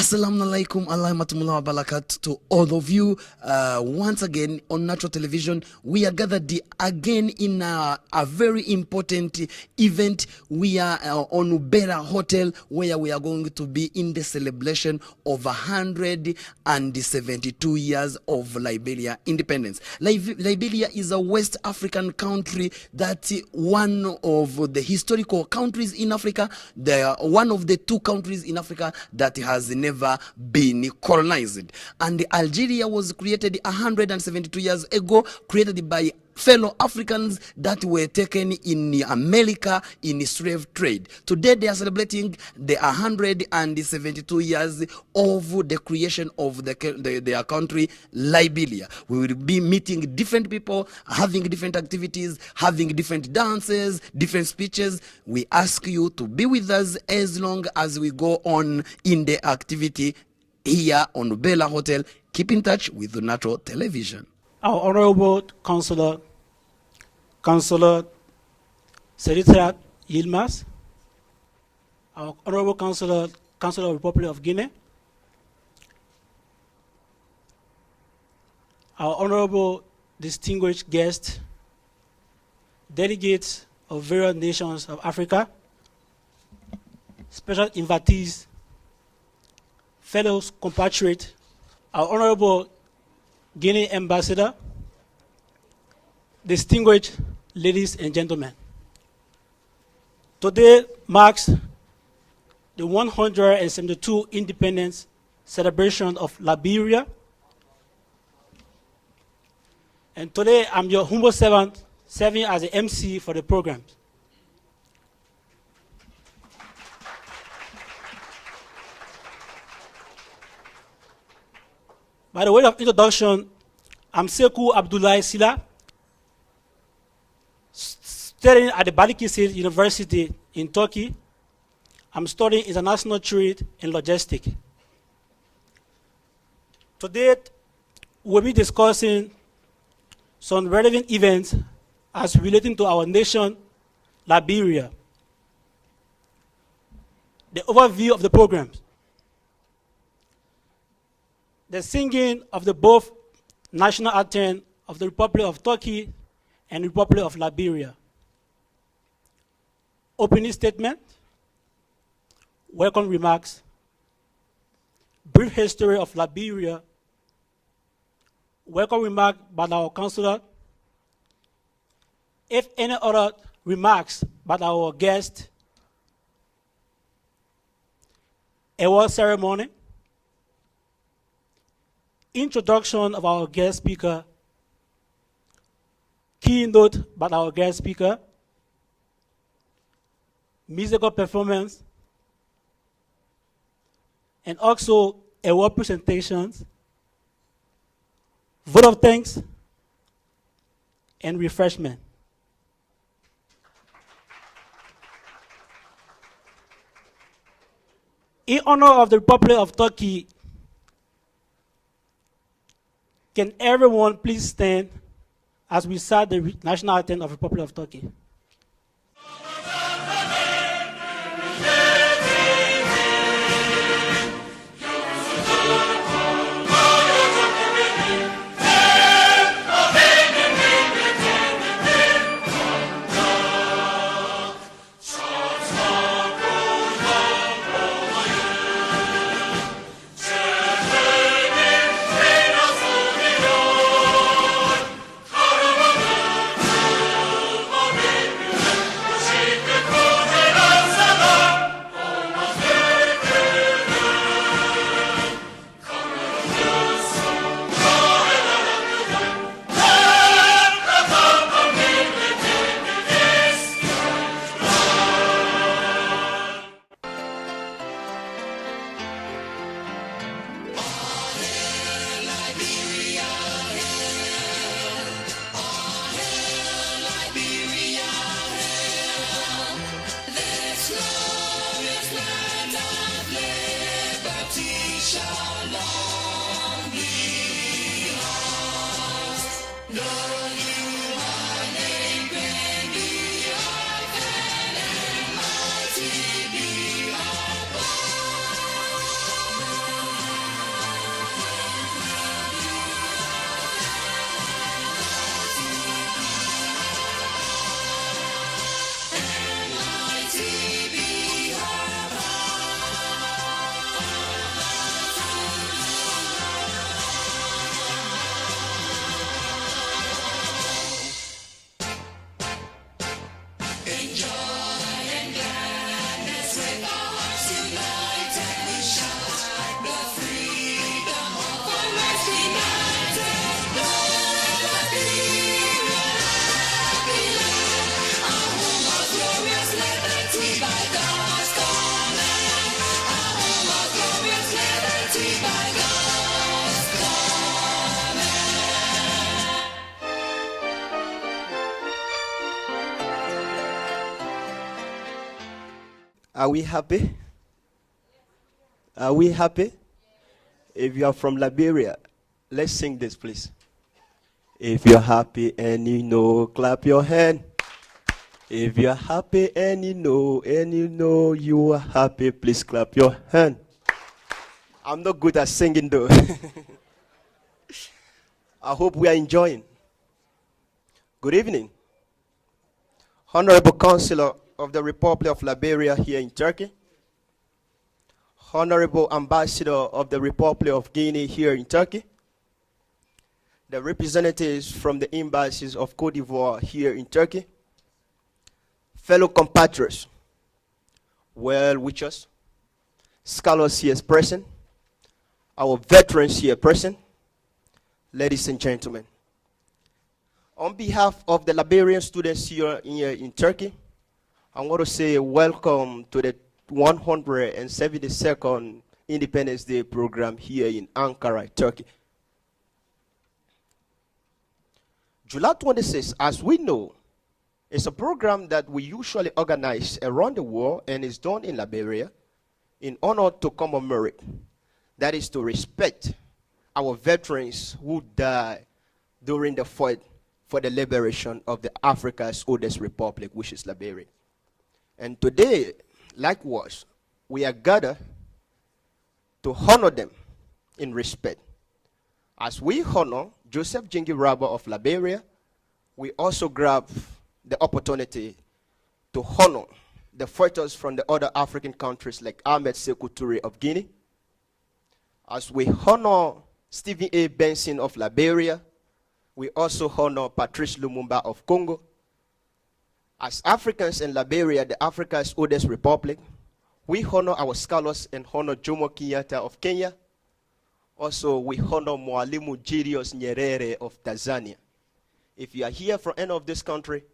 Assalamu alaikum warahmatullahi wabarakatuh to all of you. Once again on Natural Television, we are gathered again in a very important event. We are on Ubera Hotel, where we are going to be in the celebration of 172 years of Liberia independence. Liberia is a West African country that one of the historical countries in Africa. They are one of the two countries in Africa that has never been colonized. And Algeria was created 172 years ago, created by fellow Africans that were taken in America in slave trade. Today they are celebrating the 172 years of the creation of their country, Liberia. We will be meeting different people, having different activities, having different dances, different speeches. We ask you to be with us as long as we go on in the activity here on Bella Hotel. Keep in touch with the Natural Television. Our Honorable Councillor Seritrat Yilmaz, our Honorable Councillor of the Republic of Guinea, our Honorable distinguished guests, delegates of various nations of Africa, special invitees, fellow compatriots, our Honorable Guinea Ambassador, distinguished ladies and gentlemen. Today marks the 172 independence celebration of Liberia. And today I'm your humble servant, serving as the MC for the program. By the way of introduction, I'm Sekou Abdoulaye Sila, studying at the Balıkesir University in Turkey. I'm studying international trade and logistics. Today, we'll be discussing some relevant events as relating to our nation, Liberia. The overview of the programs. The singing of the both national anthem of the Republic of Turkey and Republic of Liberia. Opening statement, welcome remarks, brief history of Liberia, welcome remark by our councillor. If any other remarks by our guest, award ceremony, introduction of our guest speaker, keynote by our guest speaker, musical performance, and also award presentations, vote of thanks, and refreshment. In honor of the Republic of Turkey, can everyone please stand as we start the national anthem of the Republic of Turkey? Amen. Are we happy? Are we happy? If you are from Liberia, let's sing this, please. If you're happy and you know, clap your hand. If you're happy and you know you are happy, please clap your hand. I'm not good at singing though. I hope we are enjoying. Good evening. Honorable Councillor of the Republic of Liberia here in Turkey. Honorable Ambassador of the Republic of Guinea here in Turkey. The representatives from the embassies of Cote d'Ivoire here in Turkey. Fellow compatriots, well-wishers, scholars here present, our veterans here present, ladies and gentlemen. On behalf of the Liberian students here in Turkey, I want to say welcome to the 172nd Independence Day program here in Ankara, Turkey. July 26th, as we know, is a program that we usually organize around the world and is done in Liberia in honor to commemorate, that is to respect our veterans who died during the fight for the liberation of the Africa's oldest republic, which is Liberia. And today, likewise, we are gathered to honor them in respect. As we honor Joseph Jingi Raba of Liberia, we also grab the opportunity to honor the fighters from the other African countries like Ahmed Sekou Touré of Guinea. As we honor Stephen A. Benson of Liberia, we also honor Patrice Lumumba of Congo. As Africans in Liberia, the Africa's oldest republic, we honor our scholars and honor Jomo Kenyatta of Kenya. Also, we honor Mwalimu Julius Nyerere of Tanzania. If you are here from any of this country,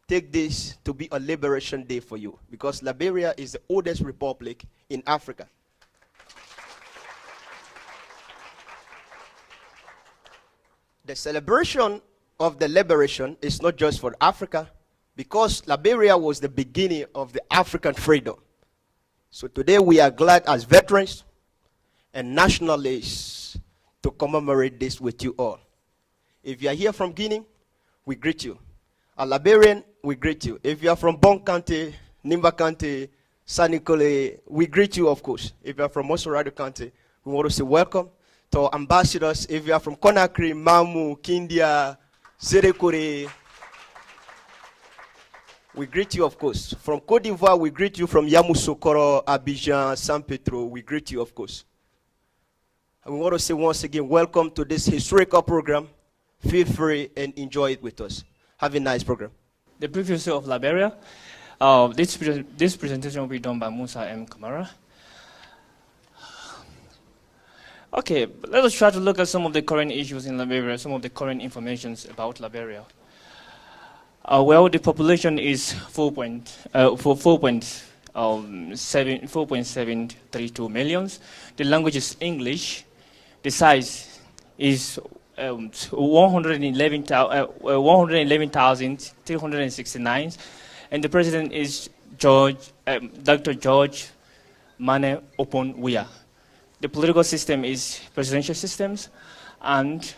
take this to be a liberation day for you, because Liberia is the oldest republic in Africa. The celebration of the liberation is not just for Africa, because Liberia was the beginning of the African freedom. So today we are glad as veterans and nationalists to commemorate this with you all. If you are here from Guinea, we greet you. A Liberian, we greet you. If you are from Bon County, Nimba County, San Nicole, we greet you, of course. If you are from Mosorado County, we want to say welcome. To our ambassadors, if you are from Conakry, Mamu, Kindia, Zerekore, we greet you, of course. From Cote d'Ivoire, we greet you. From Yamoussoukro, Abidjan, San Pedro, we greet you, of course. And we want to say once again, welcome to this historical program. Feel free and enjoy it with us. Have a nice program. The preview of Liberia. This presentation will be done by Musa M. Kamara. Okay, let us try to look at some of the current issues in Liberia, some of the current informations about Liberia. Well, the population is 4.732 million. The language is English. The size is 111,369, and the president is Dr. George Mane Oponwia. The political system is presidential systems, and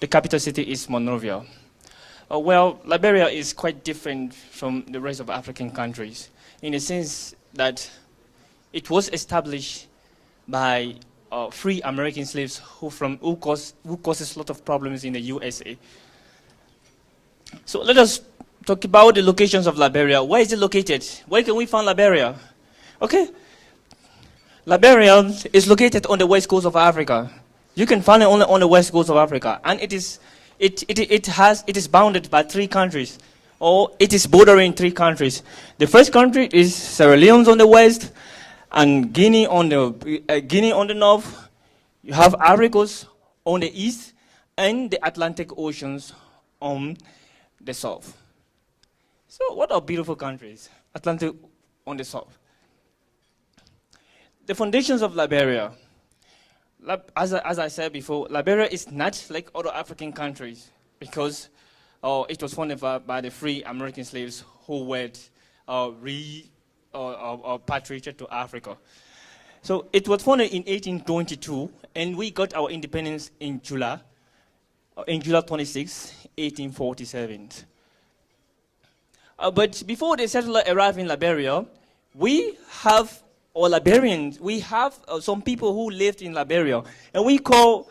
the capital city is Monrovia. Well, Liberia is quite different from the rest of African countries in the sense that it was established by free American slaves who causes a lot of problems in the USA. So let us talk about the locations of Liberia. Where is it located? Where can we find Liberia? Okay. Liberia is located on the west coast of Africa. You can find it only on the west coast of Africa, and it is bounded by 3 countries, or it is bordering 3 countries. The first country is Sierra Leone on the west, and Guinea on the north. You have Ivory Coast on the east, and the Atlantic Oceans on the south. So what are beautiful countries? Atlantic on the south. The foundations of Liberia. As I said before, Liberia is not like other African countries because it was founded by the free American slaves who were repatriated to Africa. So it was founded in 1822, and we got our independence in July 26, 1847. But before the settler arrived in Liberia, we have Liberians. We have some people who lived in Liberia, and we call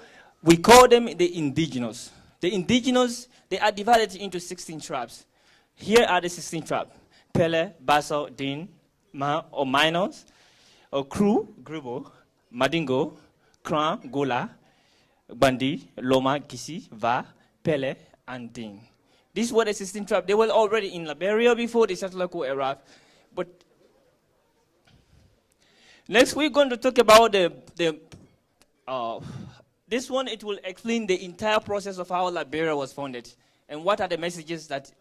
them the indigenous. The indigenous, they are divided into 16 tribes. Here are the 16 tribes: Pele, Basso, Din, Ma or Minors, or Kru, Grubo, Madingo, Kran, Gola, Bandi, Loma, Kisi, Va, Pele, and Din. These were the 16 tribes. They were already in Liberia before the settler could arrive. But next, we're going to talk about this one. It will explain the entire process of how Liberia was founded and what are the messages that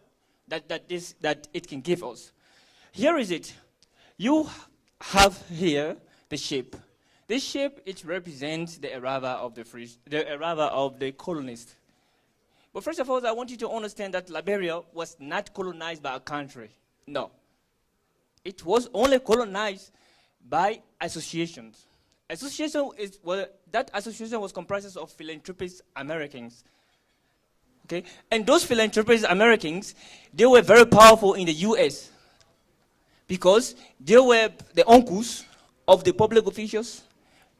it can give us. Here is it. You have here the ship. This ship, it represents the arrival of the colonists. But first of all, I want you to understand that Liberia was not colonized by a country. No. It was only colonized by associations. That association was comprised of philanthropist Americans. Okay? And those philanthropist Americans, they were very powerful in the US because they were the uncles of the public officials,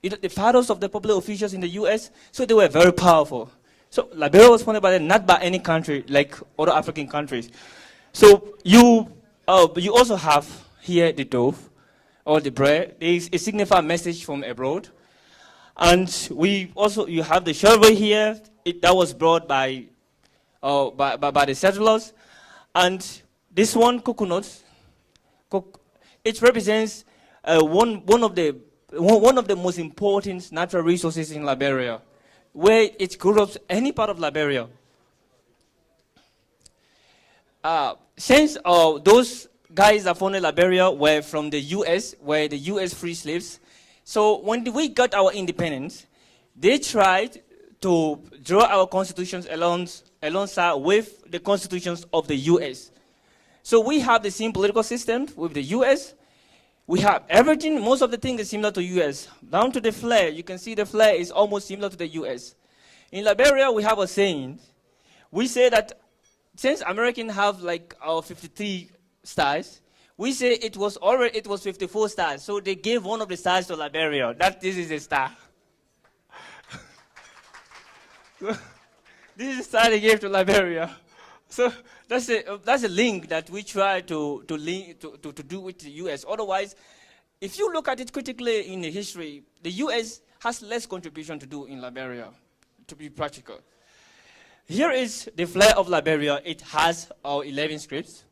the fathers of the public officials in the US, so they were very powerful. So Liberia was founded not by any country like other African countries. So you also have here the dove or the bread. There is a significant message from abroad. And you have the shovel here. That was brought by the settlers. And this one, coconut, it represents one of the most important natural resources in Liberia, where it grows any part of Liberia. Since those guys that founded Liberia were from the US, were the US free slaves, so when we got our independence, they tried to draw our constitutions alongside with the constitutions of the US. So we have the same political system with the US. We have everything, most of the things is similar to US. Down to the flag, you can see the flag is almost similar to the US. In Liberia, we have a saying. We say that since Americans have like our 53 stars, we say it was 54 stars. So they gave one of the stars to Liberia. This is a star. This is the star they gave to Liberia. So that's a link that we try to do with the US. Otherwise, if you look at it critically in the history, the US has less contribution to do in Liberia, to be practical. Here is the flag of Liberia. It has our 11 scripts.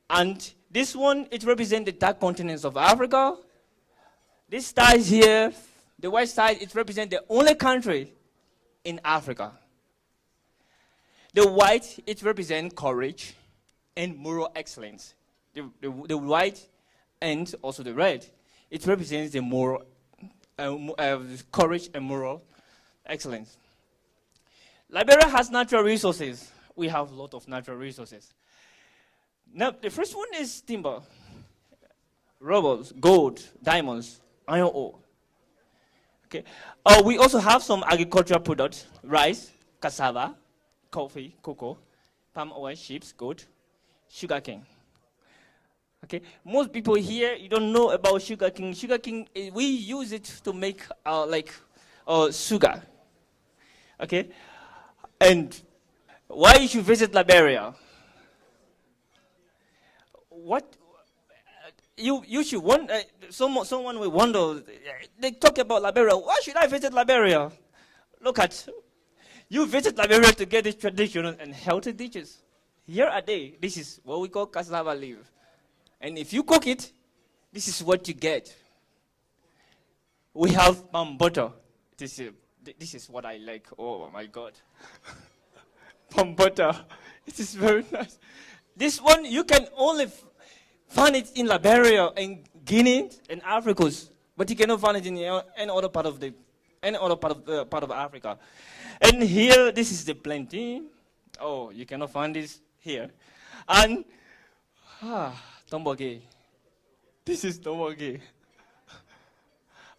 And this one, it represents the dark continents of Africa. This star is here, the white side, it represents the only country in Africa. The white, it represents courage and moral excellence. The white and also the red, it represents the moral courage and moral excellence. Liberia has natural resources. We have a lot of natural resources. Now, the first one is timber, rubles, gold, diamonds, iron ore. Okay. We also have some agricultural products: rice, cassava, coffee, cocoa, palm oil, sheep, goat, sugarcane. Okay. Most people here, you don't know about sugarcane. Sugarcane, we use it to make sugar. Okay. And why you should visit Liberia? What you should wonder? Someone will wonder. They talk about Liberia. Why should I visit Liberia? Look at you visit Liberia to get these traditional and healthy dishes. Here are they. This is what we call cassava leaf. And if you cook it, this is what you get. We have palm butter. This is what I like. Oh my God. Palm butter. It is very nice. This one, you can only find it in Liberia and Guinea and Africa, but you cannot find it in any other part of Africa. And here, this is the plantain. Oh, you cannot find this here. And tomboge. This is tomboge.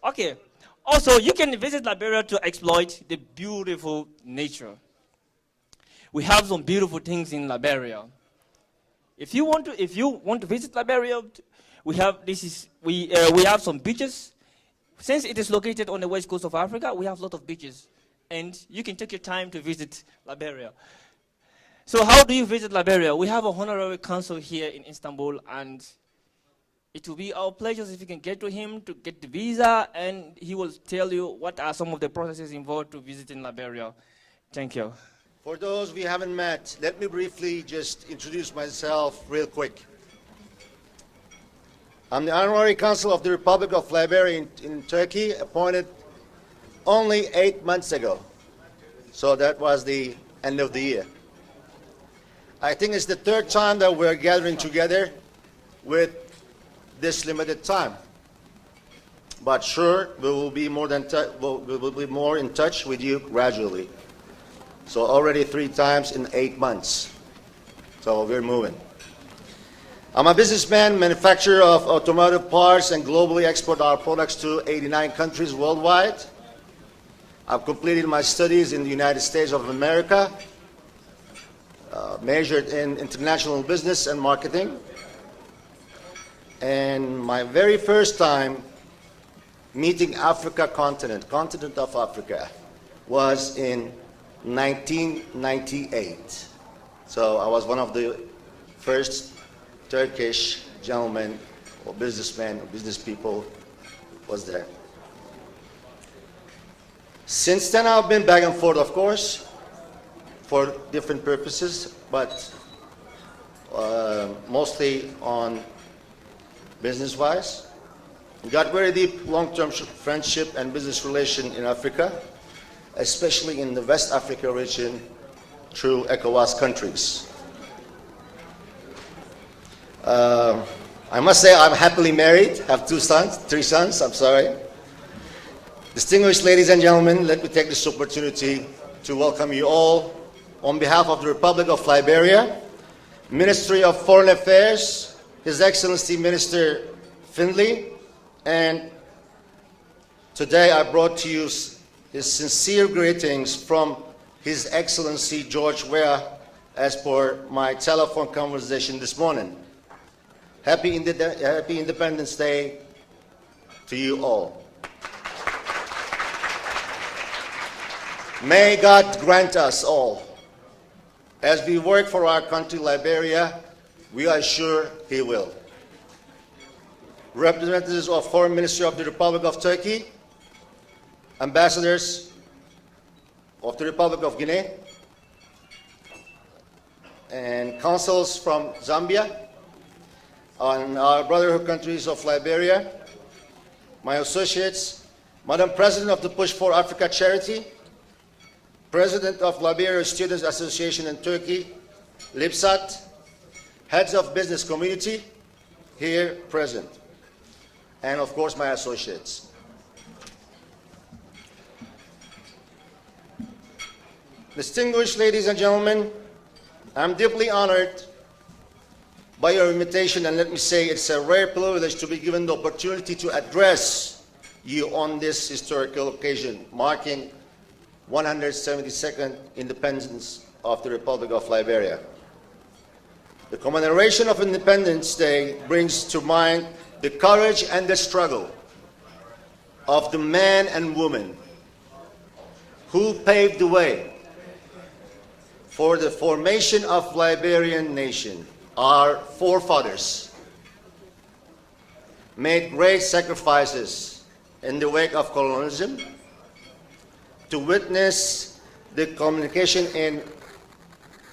Okay. Also, you can visit Liberia to exploit the beautiful nature. We have some beautiful things in Liberia. If you want to visit Liberia, we have some beaches. Since it is located on the west coast of Africa, we have a lot of beaches, and you can take your time to visit Liberia. So how do you visit Liberia? We have a honorary consul here in Istanbul, and it will be our pleasure if you can get to him to get the visa, and he will tell you what are some of the processes involved to visit in Liberia. Thank you. For those we haven't met, let me briefly just introduce myself real quick. I'm the Honorary Consul of the Republic of Liberia in Turkey, appointed only 8 months ago. So that was the end of the year. I think it's the third time that we're gathering together with this limited time. But sure, we will be more in touch with you gradually. So already 3 times in 8 months. So we're moving. I'm a businessman, manufacturer of automotive parts, and globally export our products to 89 countries worldwide. I've completed my studies in the United States of America, majored in international business and marketing. And my very first time meeting Africa continent of Africa, was in 1998. So I was one of the first Turkish gentlemen or businessmen or business people was there. Since then I've been back and forth, of course, for different purposes, but mostly on business-wise. Got very deep long-term friendship and business relation in Africa, especially in the West Africa region through ECOWAS countries. I must say I'm happily married, have 3 sons, I'm sorry. Distinguished ladies and gentlemen, let me take this opportunity to welcome you all on behalf of the Republic of Liberia, Ministry of Foreign Affairs, His Excellency Minister Findlay, and today I brought to you his sincere greetings from His Excellency George Weah as per my telephone conversation this morning. Happy Independence Day to you all. May God grant us all, as we work for our country, Liberia, we are sure He will. Representatives of Foreign Ministry of the Republic of Turkey, ambassadors of the Republic of Guinea, and consuls from Zambia, and our brotherhood countries of Liberia, my associates, Madam President of the Push for Africa Charity, President of Liberia Students Association in Turkey, LIPSAT, heads of business community, here present, and of course my associates. Distinguished ladies and gentlemen, I'm deeply honored by your invitation, and let me say it's a rare privilege to be given the opportunity to address you on this historical occasion, marking 172nd independence of the Republic of Liberia. The commemoration of Independence Day brings to mind the courage and the struggle of the men and women who paved the way for the formation of Liberian nation. Our forefathers made great sacrifices in the wake of colonialism to witness the communication in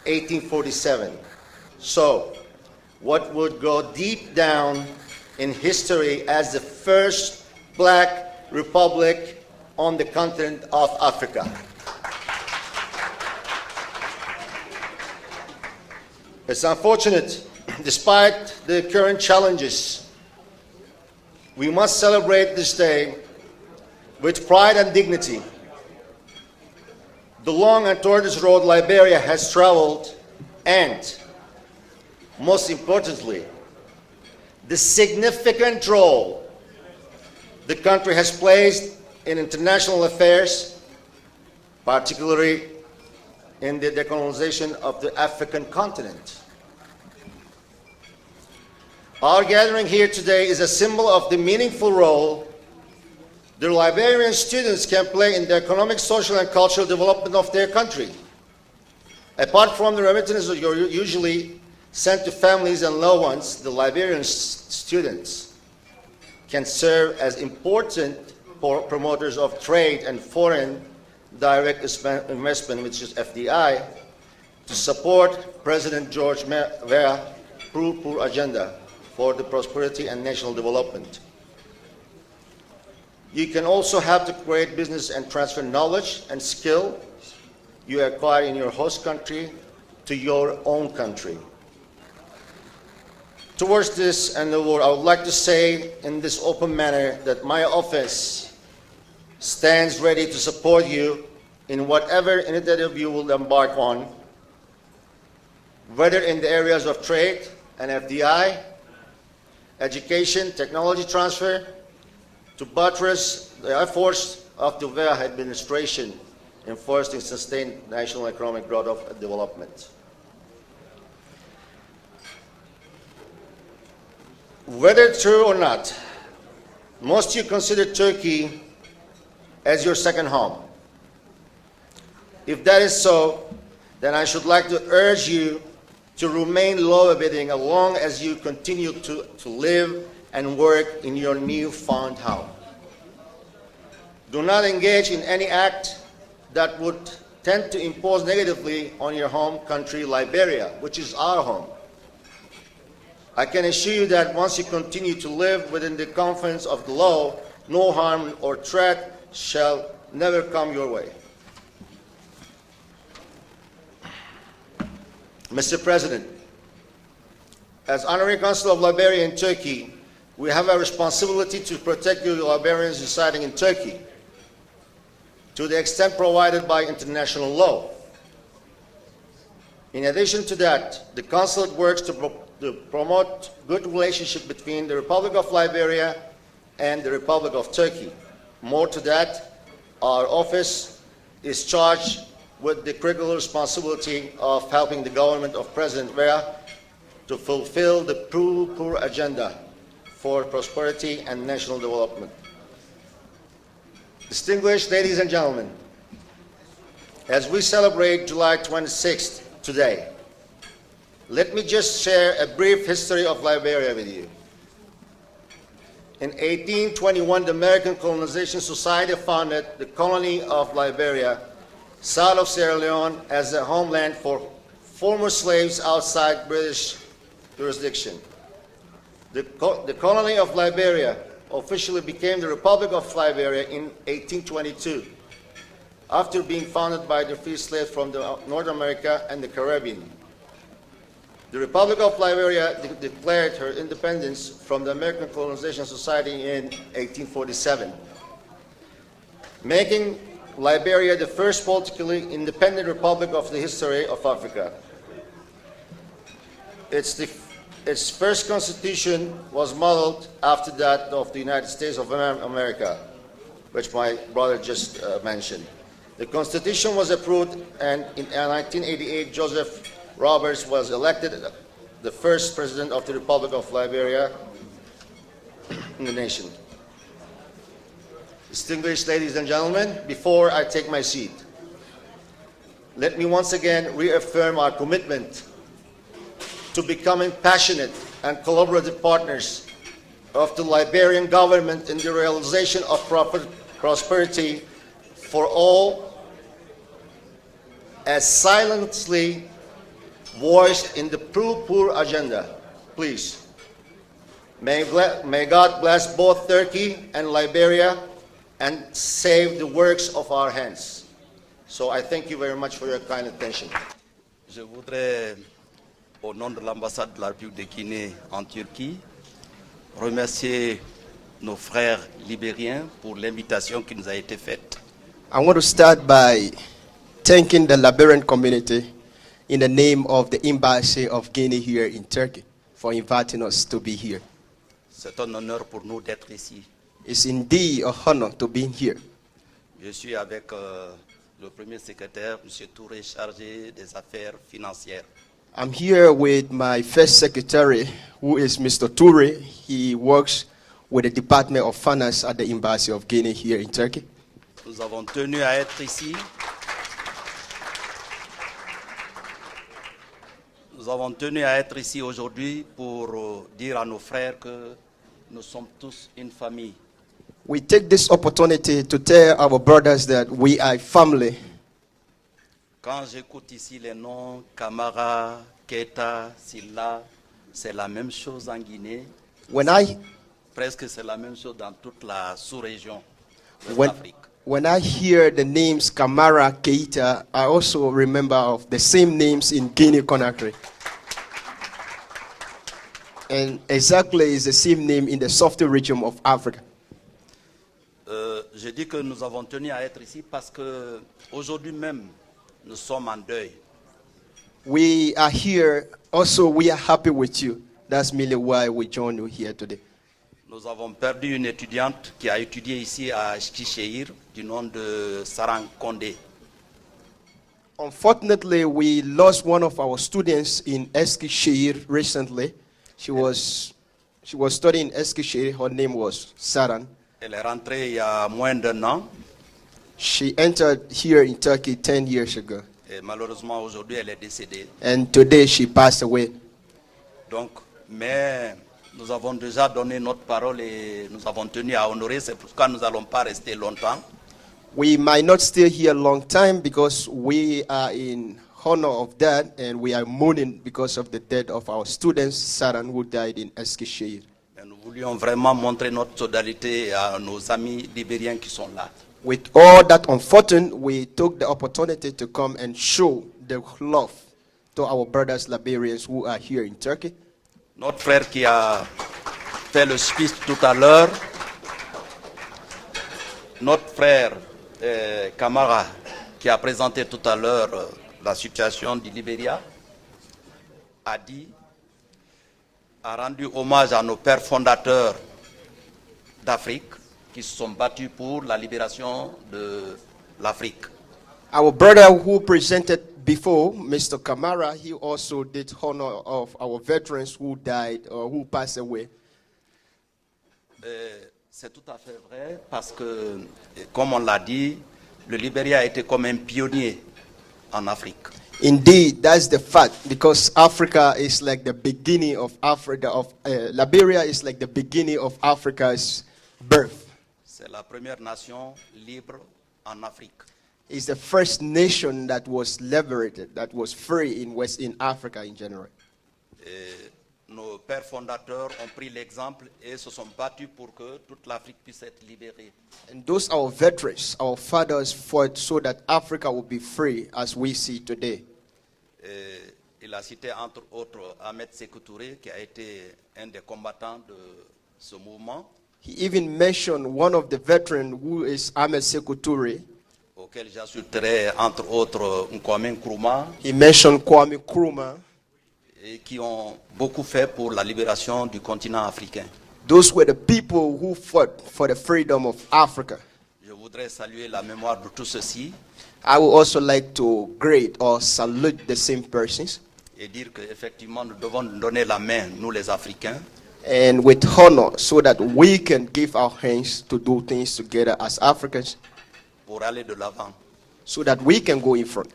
1847 So, what would go deep down in history as the first black republic on the continent of Africa. It's unfortunate, despite the current challenges, we must celebrate this day with pride and dignity. The long and tortuous road Liberia has traveled, and most importantly, the significant role the country has played in international affairs, particularly in the decolonization of the African continent. Our gathering here today is a symbol of the meaningful role the Liberian students can play in the economic, social, and cultural development of their country. Apart from the remittances that are usually sent to families and loved ones, the Liberian students can serve as important promoters of trade and foreign direct investment, which is FDI, to support President George Weah's Pro agenda for the prosperity and national development. You can also help to create business and transfer knowledge and skill you acquire in your host country to your own country. Towards this endeavor, I would like to say in this open manner that my office stands ready to support you in whatever initiative you will embark on, whether in the areas of trade and FDI, education, technology transfer, to buttress the efforts of the Weah administration in fostering sustained national economic growth of development. Whether true or not, most of you consider Turkey as your second home. If that is so, then I should like to urge you to remain law-abiding as long as you continue to live and work in your newfound home. Do not engage in any act that would tend to impose negatively on your home country, Liberia, which is our home. I can assure you that once you continue to live within the confines of the law, no harm or threat shall never come your way. Mr. President, as Honorary Consul of Liberia in Turkey, we have a responsibility to protect you Liberians residing in Turkey to the extent provided by international law. In addition to that, the consulate works to promote good relationship between the Republic of Liberia and the Republic of Turkey. More to that, our office is charged with the critical responsibility of helping the government of President Weah to fulfill the Pro agenda for prosperity and national development. Distinguished ladies and gentlemen, as we celebrate July 26th today, let me just share a brief history of Liberia with you. In 1821, the American Colonization Society founded the colony of Liberia, south of Sierra Leone, as a homeland for former slaves outside British jurisdiction. The colony of Liberia officially became the Republic of Liberia in 1822, after being founded by the free slaves from North America and the Caribbean. The Republic of Liberia declared her independence from the American Colonization Society in 1847, making Liberia the first politically independent republic of the history of Africa. Its first constitution was modeled after that of the United States of America, which my brother just mentioned. The constitution was approved, and in 1988, Joseph Roberts was elected the first president of the Republic of Liberia in the nation. Distinguished ladies and gentlemen, before I take my seat, let me once again reaffirm our commitment to becoming passionate and collaborative partners of the Liberian government in the realization of prosperity for all, as silently voiced in the Poor agenda. Please. May God bless both Turkey and Liberia and save the works of our hands. So I thank you very much for your kind attention. Je voudrais, au nom de l'ambassade de la République de Guinée en Turquie, remercier nos frères libériens pour l'invitation qui nous a été faite. I want to start by thanking the Liberian community in the name of the Embassy of Guinea here in Turkey for inviting us to be here. C'est un honneur pour nous d'être ici. It's indeed a honor to be here. Je suis avec le premier secrétaire, M. Touré, chargé des affaires financières. I'm here with my first secretary, who is Mr. Toure. He works with the Department of Finance at the Embassy of Guinea here in Turkey. Nous avons tenu à être ici. Nous avons tenu à être ici aujourd'hui pour dire à nos frères que nous sommes tous une famille. We take this opportunity to tell our brothers that we are family. Quand j'écoute ici les noms Camara, Keita, Silla, c'est la même chose en Guinée. Presque c'est la même chose dans toute la sous-région de l'Afrique. When I hear the names Kamara, Keita, I also remember of the same names in Guinea-Conakry. And exactly is the same name in the southern region of Africa. Je dis que nous avons tenu à être ici parce que aujourd'hui même nous sommes en deuil. We are here. Also, we are happy with you. That's merely why we join you here today. Nous avons perdu une étudiante qui a étudié ici à Eskisheir du nom de Sarang Kondé. Unfortunately, we lost one of our students in Eskisheir recently. She was studying in Eskisheir. Her name was Saran. Elle est rentrée il y a moins d'un an. She entered here in Turkey 10 years ago. Et malheureusement, aujourd'hui, elle est décédée. And today she passed away. Donc, mais nous avons déjà donné notre parole et nous avons tenu à honorer. C'est pourquoi nous n'allons pas rester longtemps. We might not stay here a long time because we are in honor of that and we are mourning because of the death of our student Saran who died in Eskisheir. Mais nous voulions vraiment montrer notre solidarité à nos amis libériens qui sont là. With all that unfortunate, we took the opportunity to come and show the love to our brothers Liberians who are here in Turkey. Notre frère qui a fait le speech tout à l'heure, notre frère Camara qui a présenté tout à l'heure la situation du Liberia, a rendu hommage à nos pères fondateurs d'Afrique qui se sont battus pour la libération de l'Afrique. Our brother who presented before, Mr. Kamara, he also did honor of our veterans who died or who passed away. C'est tout à fait vrai parce que, comme on l'a dit, le Liberia a été comme un pionnier en Afrique. Indeed, that's the fact because Africa is like the beginning of Africa. Liberia is like the beginning of Africa's birth. C'est la première nation libre en Afrique. It's the first nation that was liberated, that was free in Africa in general. Et nos pères fondateurs ont pris l'exemple et se sont battus pour que toute l'Afrique puisse être libérée. And those our veterans, our fathers fought so that Africa would be free as we see today. Et il a cité entre autres Ahmed Sékou Touré qui a été un des combattants de ce mouvement. He even mentioned one of the veterans who is Ahmed Sékou Touré. Auquel j'ajouterai entre autres Kwame Nkrumah. He mentioned Kwame Nkrumah. Et qui ont beaucoup fait pour la libération du continent africain. Those were the people who fought for the freedom of Africa. Je voudrais saluer la mémoire de tous ceux-ci. I would also like to greet or salute the same persons. Et dire qu'effectivement nous devons donner la main, nous les Africains. And with honor so that we can give our hands to do things together as Africans. Pour aller de l'avant. So that we can go in front.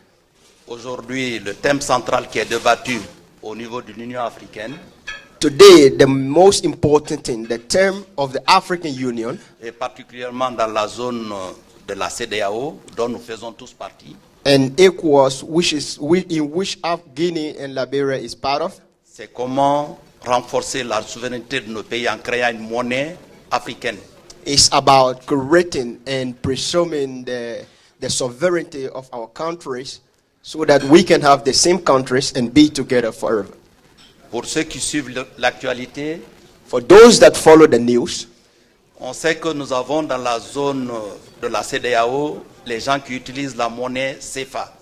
Aujourd'hui, le thème central qui est débattu au niveau de l'Union africaine. Today, the most important thing, the term of the African Union, et particulièrement dans la zone de la CEDEAO, dont nous faisons tous partie. And ECOWAS, in which Guinea and Liberia is part of, c'est comment renforcer la souveraineté de nos pays en créant une monnaie africaine. is about creating and presuming the sovereignty of our countries so that we can have the same countries and be together forever. Pour ceux qui suivent l'actualité, For those that follow the news, on sait que nous avons dans la zone de la CEDEAO les gens qui utilisent la monnaie CFA.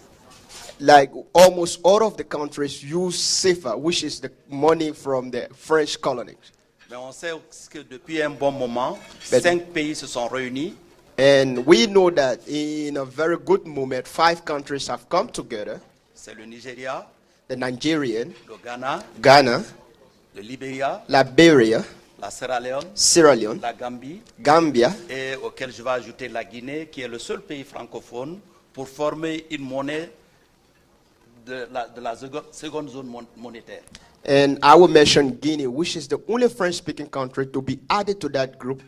like almost all of the countries use CFA, which is the money from the French colonies. Mais on sait que depuis un bon moment, Mais- 5 pays se sont réunis And we know that in a very good moment, 5 countries have come together: c'est le Nigeria, the Nigerian, le Ghana, Ghana, le Liberia, Liberia, la Sierra Leone, Sierra Leone, la Gambie, Gambia, et auquel je vais ajouter la Guinée, qui est le seul pays francophone pour former une monnaie de la seconde zone monétaire. and I will mention Guinea, which is the only French-speaking country to be added to that group.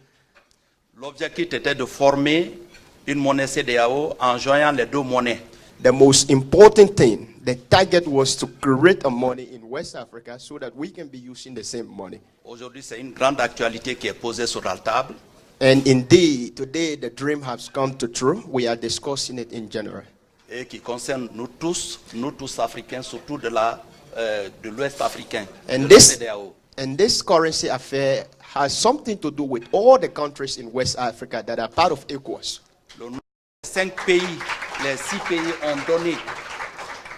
L'objectif était de former une monnaie CEDEAO en joignant les deux monnaies. The most important thing, the target was to create a money in West Africa so that we can be using the same money. Aujourd'hui, c'est une grande actualité qui est posée sur la table. And indeed, today the dream has come to true. We are discussing it in January. Et qui concerne nous tous africains, surtout de l'Ouest africain, And de la this, CEDEAO. and this currency affair has something to do with all the countries in West Africa that are part of ECOWAS. Les 6 pays ont donné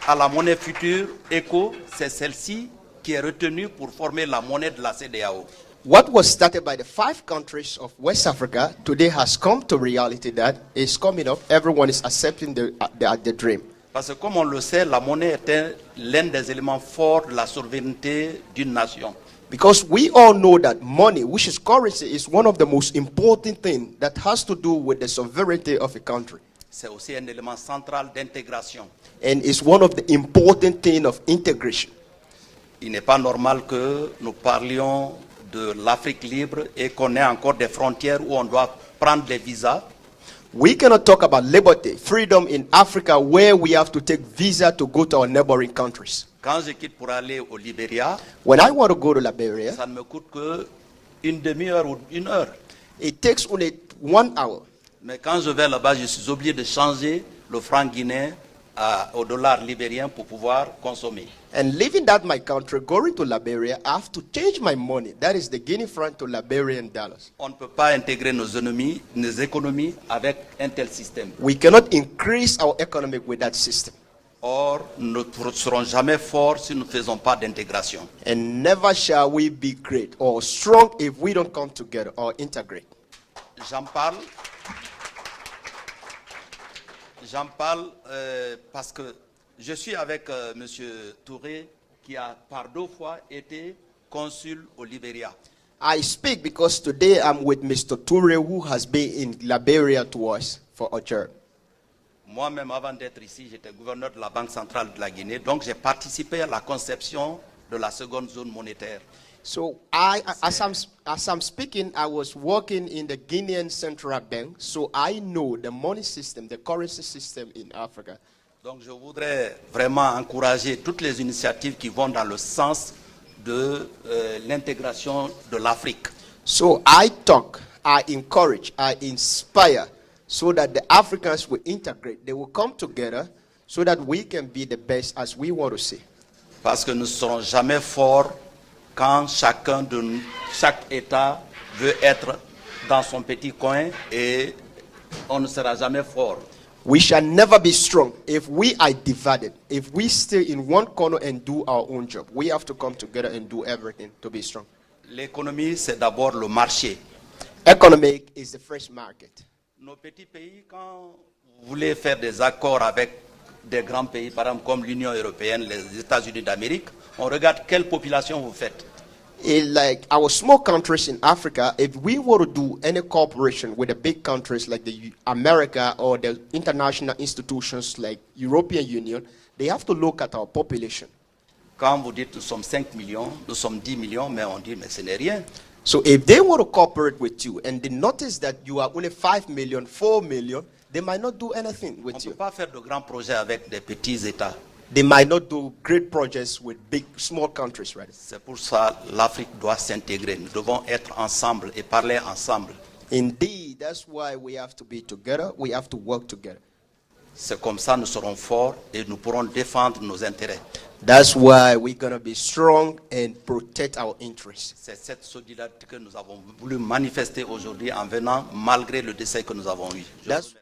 à la monnaie future ECO, c'est celle-ci qui est retenue pour former la monnaie de la CEDEAO. What was started by the 5 countries of West Africa today has come to reality that is coming up. Everyone is accepting the dream. Parce que comme on le sait, la monnaie était l'un des éléments forts de la souveraineté d'une nation. Because we all know that money, which is currency, is one of the most important things that has to do with the sovereignty of a country. C'est aussi un élément central d'intégration. And it's one of the important things of integration. Il n'est pas normal que nous parlions de l'Afrique libre et qu'on ait encore des frontières où on doit prendre les visas. We cannot talk about liberty, freedom in Africa where we have to take visa to go to our neighboring countries. Quand je quitte pour aller au Liberia, When I want to go to Liberia, ça ne me coûte que une demi-heure ou une heure. it takes only 1 hour. Mais quand je vais là-bas, je suis obligé de changer le franc guinéen au dollar libérien pour pouvoir consommer. And leaving that my country, going to Liberia, I have to change my money. That is the Guinea franc to Liberian dollars. On ne peut pas intégrer nos économies avec un tel système. We cannot increase our economy with that system. Or, nous ne serons jamais forts si nous ne faisons pas d'intégration. And never shall we be great or strong if we don't come together or integrate. J'en parle parce que je suis avec M. Touré qui a par 2 fois été consul au Liberia. I speak because today I'm with Mr. Toure, who has been in Liberia to us for a term. Moi-même, avant d'être ici, j'étais gouverneur de la Banque centrale de la Guinée, donc j'ai participé à la conception de la seconde zone monétaire. So as I'm speaking, I was working in the Guinean Central Bank, so I know the money system, the currency system in Africa. Donc je voudrais vraiment encourager toutes les initiatives qui vont dans le sens de l'intégration de l'Afrique. So I talk, I encourage, I inspire, so that the Africans will integrate. They will come together so that we can be the best as we want to see. Parce que nous ne serons jamais forts quand chaque État veut être dans son petit coin et on ne sera jamais fort. We shall never be strong if we are divided. If we stay in one corner and do our own job, we have to come together and do everything to be strong. L'économie, c'est d'abord le marché. Economic is the first market. Nos petits pays, quand vous voulez faire des accords avec des grands pays, par exemple comme l'Union européenne, les États-Unis d'Amérique, on regarde quelle population vous faites. Like our small countries in Africa, if we were to do any cooperation with the big countries like the America or the international institutions like European Union, they have to look at our population. Quand vous dites nous sommes 5 millions, nous sommes 10 millions, mais on dit mais ce n'est rien. So if they want to cooperate with you and they notice that you are only 5 million, 4 million, they might not do anything On with ne you. peut pas faire de grands projets avec des petits États. They might not do great projects with small countries, right? C'est pour ça que l'Afrique doit s'intégrer. Nous devons être ensemble et parler ensemble. Indeed, that's why we have to be together. We have to work together. C'est comme ça que nous serons forts et nous pourrons défendre nos intérêts. That's why we're going to be strong and protect our interests. C'est cette solidarité que nous avons voulu manifester aujourd'hui en venant malgré le décès que nous avons eu. Je vous remercie.